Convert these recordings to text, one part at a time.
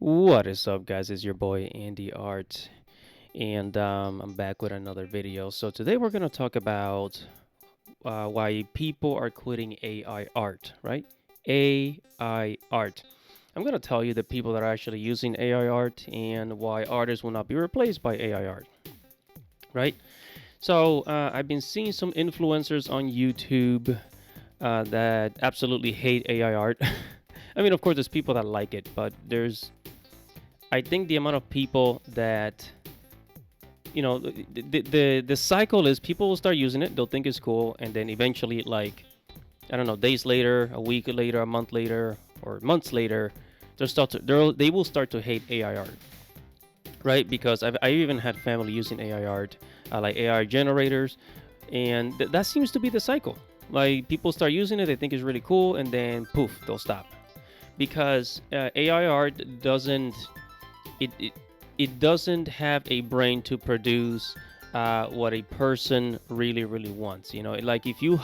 What is up, guys? It's your boy Andy Art, and I'm back with another video. So today we're gonna talk about why people are quitting AI art, right? AI art. I'm gonna tell you the people that are actually using AI art and why artists will not be replaced by AI art, right? So I've been seeing some influencers on YouTube that absolutely hate AI art. I mean, of course, there's people that like it, but I think the amount of people that the cycle is people will start using it, they'll think it's cool, and then eventually, like, I don't know, days later, a week later, a month later, or months later, they will start to hate AI art, right? Because I even had family using AI art, like AI generators, and that seems to be the cycle. Like, people start using it, they think it's really cool, and then poof, they'll stop because AI art doesn't it, it it doesn't have a brain to produce what a person really wants. Like, if you,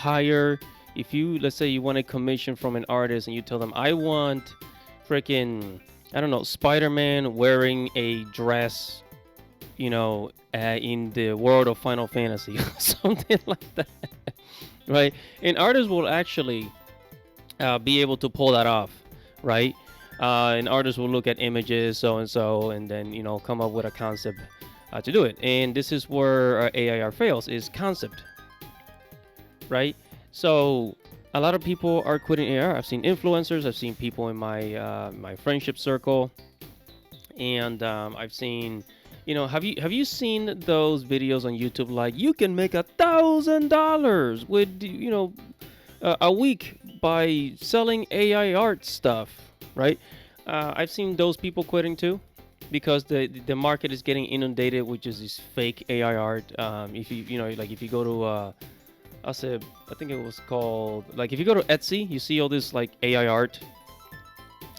let's say, you want a commission from an artist and you tell them, I want freaking, I don't know, Spider-Man wearing a dress, in the world of Final Fantasy, something like that, right? And artists will actually be able to pull that off, right? An artist will look at images, so and so, and then come up with a concept to do it. And this is where AIR fails: is concept, right? So a lot of people are quitting AIR. I've seen influencers, I've seen people in my friendship circle, and I've seen. Have you seen those videos on YouTube like you can make $1,000 with a week by selling AI art stuff, right? I've seen those people quitting too, because the market is getting inundated with just this fake AI art. If like, if you go to I think it was called, like, if you go to Etsy, you see all this like AI art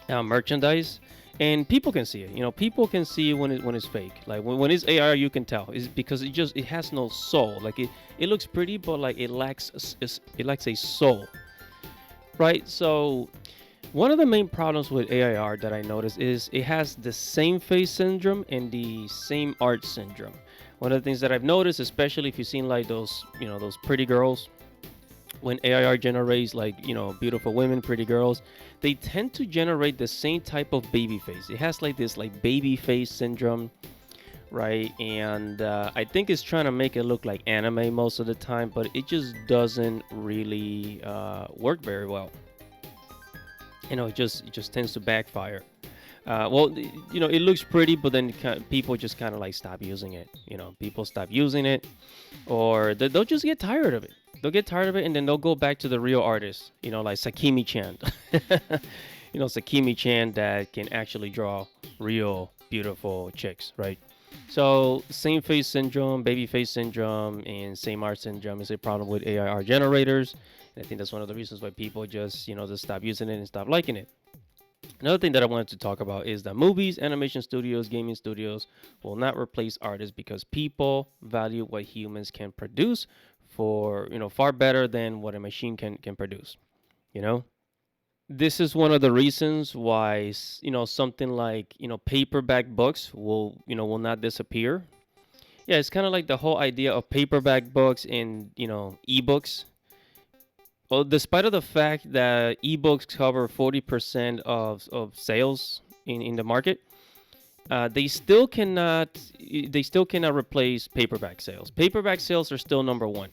merchandise, and people can see it. People can see when it's fake. Like, when it's AI, you can tell. It's because it has no soul. Like, it looks pretty, but like it lacks a soul, right? So one of the main problems with AI art that I noticed is it has the same face syndrome and the same art syndrome. One of the things that I've noticed, especially if you've seen like those pretty girls, when AI generates, like, beautiful women, pretty girls, they tend to generate the same type of baby face. It has like this like baby face syndrome, right? And I think it's trying to make it look like anime most of the time, but it just doesn't really work very well. It just tends to backfire. Well, it looks pretty, but then people just kind of like stop using it. People stop using it, or they'll just get tired of it. They'll get tired of it, and then they'll go back to the real artists. Like Sakimi Chan. Sakimi Chan that can actually draw real beautiful chicks, right? So same face syndrome, baby face syndrome, and same art syndrome is a problem with AI art generators. And I think that's one of the reasons why people just stop using it and stop liking it. Another thing that I wanted to talk about is that movies, animation studios, gaming studios will not replace artists because people value what humans can produce for, far better than what a machine can produce, you know? This is one of the reasons why, something like, paperback books will not disappear. Yeah, it's kind of like the whole idea of paperback books and, ebooks. Well, despite of the fact that ebooks cover 40% of sales in the market, they still cannot replace paperback sales. Paperback sales are still number one,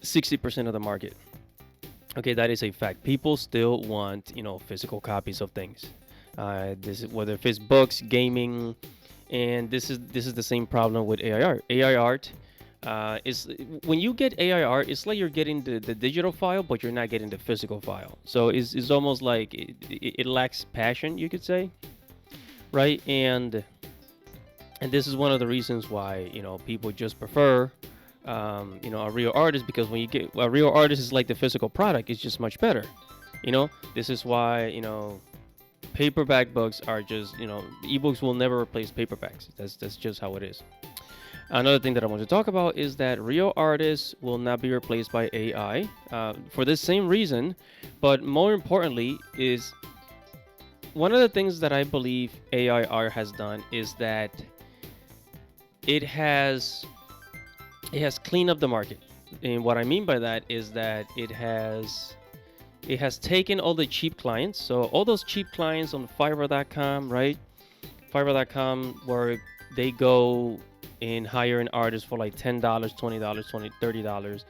60% of the market. Okay, that is a fact. People still want physical copies of things. This is, whether if it's books, gaming, and this is the same problem with AI art. AI art is when you get AI art, it's like you're getting the digital file, but you're not getting the physical file. So it's almost like it lacks passion, you could say, right? And this is one of the reasons why people just prefer a real artist, because when you get a real artist, is like the physical product, it's just much better. This is why paperback books are just ebooks will never replace paperbacks. That's just how it is. Another thing that I want to talk about is that real artists will not be replaced by AI for this same reason, but more importantly is one of the things that I believe AI art has done is that it has it has cleaned up the market. And what I mean by that is that it has taken all the cheap clients. So all those cheap clients on Fiverr.com, right? Fiverr.com, where they go and hire an artist for like $10, $20, 20, $30.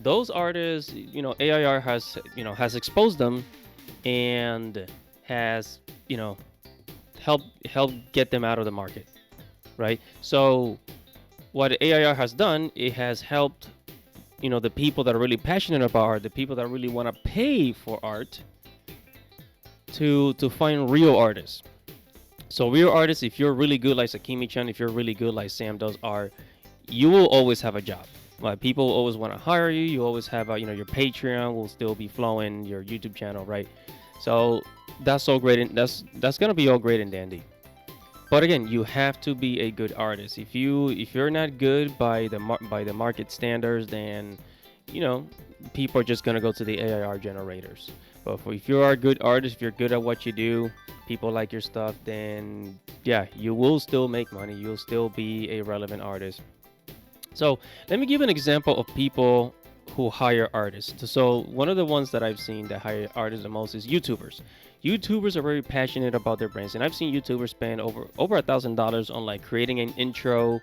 Those artists, AIR has exposed them and has, helped get them out of the market, right? So what AIR has done, it has helped, the people that are really passionate about art, the people that really want to pay for art, to find real artists. So real artists, if you're really good like Sakimi-chan, if you're really good like Sam does art, you will always have a job. Like, people always want to hire you. You always have your Patreon will still be flowing, your YouTube channel, right? So that's all great, and that's gonna be all great and dandy. But again, you have to be a good artist. If you're not good by the market standards, then people are just gonna go to the AIR generators. But if you are a good artist, if you're good at what you do, people like your stuff, then yeah, you will still make money. You'll still be a relevant artist. So let me give an example of people who hire artists. So one of the ones that I've seen that hire artists the most is YouTubers. YouTubers are very passionate about their brands, and I've seen YouTubers spend over $1,000 on like creating an intro,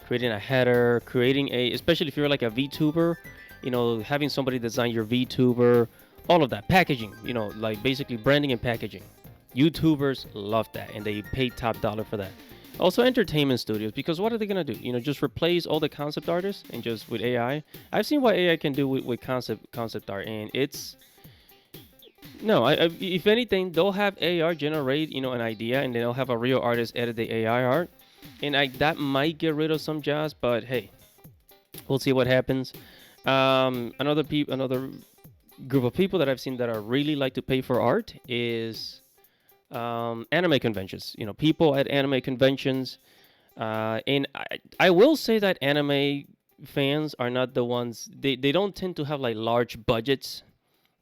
creating a header, especially if you're like a VTuber, having somebody design your VTuber, all of that packaging, like basically branding and packaging. YouTubers love that, and they pay top dollar for that. Also, entertainment studios, because what are they gonna do? Just replace all the concept artists and just with AI. I've seen what AI can do with concept art, and it's no. If anything, they'll have AI generate an idea, and then they'll have a real artist edit the AI art, and that might get rid of some jobs. But hey, we'll see what happens. Another group of people that I've seen that are really like to pay for art is anime conventions. People at anime conventions, and I will say that anime fans are not the ones. They don't tend to have like large budgets,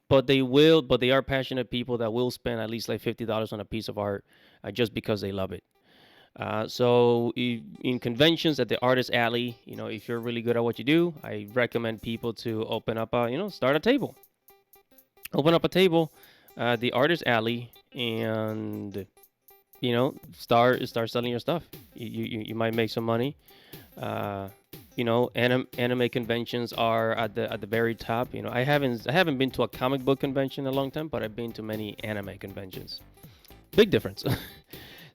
but they are passionate people that will spend at least like $50 on a piece of art, just because they love it. So in conventions at the artist alley, if you're really good at what you do, I recommend people to open up start a table. Open up a table at the artist alley, and start selling your stuff. You might make some money. Anime conventions are at the very top. I haven't been to a comic book convention in a long time, but I've been to many anime conventions. Big difference.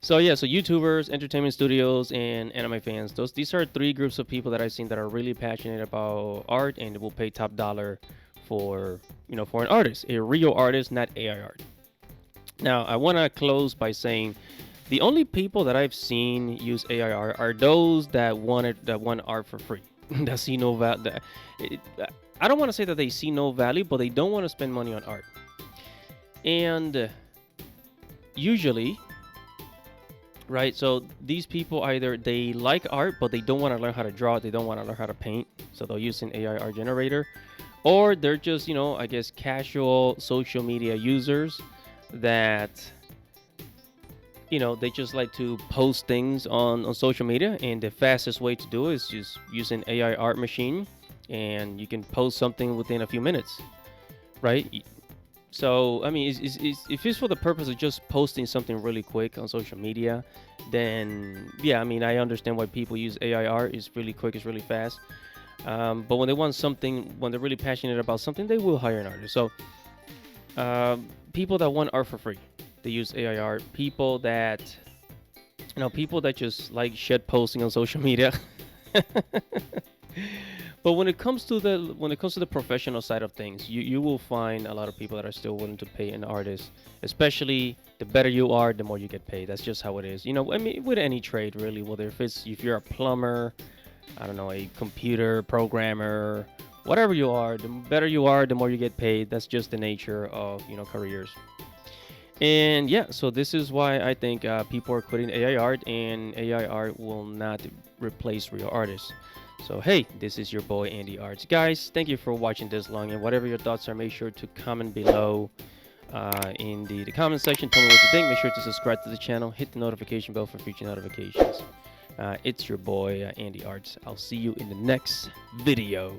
So YouTubers, entertainment studios, and anime fans. These are three groups of people that I've seen that are really passionate about art and will pay top dollar for an artist, a real artist, not AI art. Now, I want to close by saying the only people that I've seen use AI art are those that want art for free. That see no value. I don't want to say that they see no value, but they don't want to spend money on art. And usually, right? So these people, either they like art, but they don't want to learn how to draw. They don't want to learn how to paint, so they'll use an AI art generator, or they're just I guess casual social media users that they just like to post things on social media, and the fastest way to do it is just use an AI art machine, and you can post something within a few minutes, right? So I mean, if it's for the purpose of just posting something really quick on social media, then yeah, I mean, I understand why people use AI art. It's really quick, it's really fast. But when they want something, when they're really passionate about something, they will hire an artist. So people that want art for free, they use AI art. People that just like shit posting on social media. But when it comes to the professional side of things, you will find a lot of people that are still willing to pay an artist. Especially the better you are, the more you get paid. That's just how it is. I mean, with any trade really, whether if you're a plumber, I don't know, a computer programmer, whatever you are, the better you are, the more you get paid. That's just the nature of careers. And yeah, so this is why I think people are quitting AI art, and AI art will not replace real artists. So hey, this is your boy Andy Arts. Guys, thank you for watching this long, and whatever your thoughts are, make sure to comment below. in the comment section. Tell me what you think. Make sure to subscribe to the channel. Hit the notification bell for future notifications. It's your boy, Andy Arts. I'll see you in the next video.